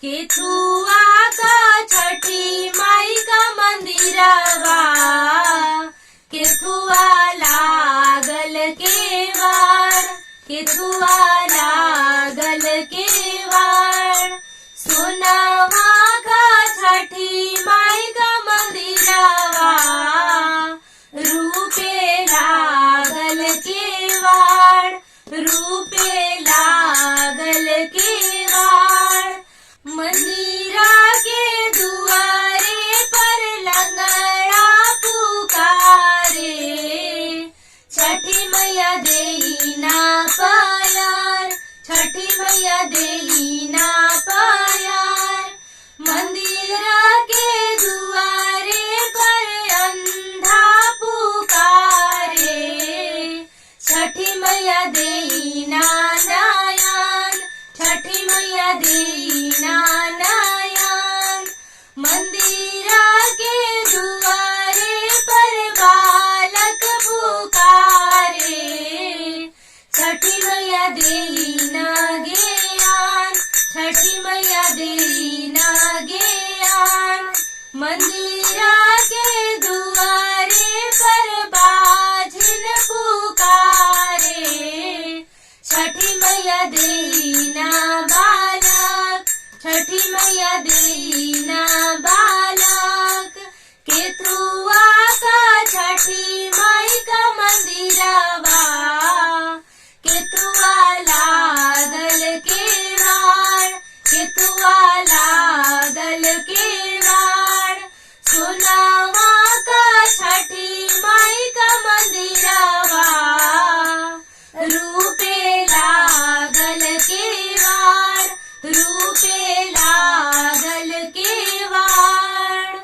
केथुआ का छठी माई का मंदिरवा, केथुआ लागल केवाड़, केथुआ लागल केवाड़। सोनावा का छठी माई का मंदिरवा, रूपे लागल केवाड़, रूपे लागल केवाड़। मंदिरा के दुआरे पर लंगड़ा पुकारे, छठी मैया देई ना प्यार, छठी मैया देई ना प्यार। मंदिरा के दुआरे पर अंधा पुकारे, छठी मैया देई ना नयन, छठी मैया देई ना नयन। मंदिरा के दुआरे पर बालक पुकारे, छठी मैया देई ना ज्ञान, छठी मैया देई ना ज्ञान। मंदिरा के दुआरे पर बाझिन पुकारे, छठी मैया देई ना बालक, छठी मैया देई ना बालक। केथुआ का छठी माई का मंदिरवा, केथुआ लागल केवाड़, केथुआ लागल केवाड़। सोनावा का छठी माई का मंदिरवा, रूपे लागल केवाड़, रूपे लागल केवाड़।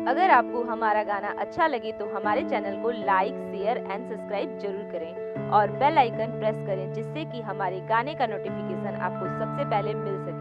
अगर आपको हमारा गाना अच्छा लगे तो हमारे चैनल को लाइक, शेयर एंड सब्सक्राइब जरूर करें और बेल आइकन प्रेस करें, जिससे कि हमारे गाने का नोटिफिकेशन आपको सबसे पहले मिल सके।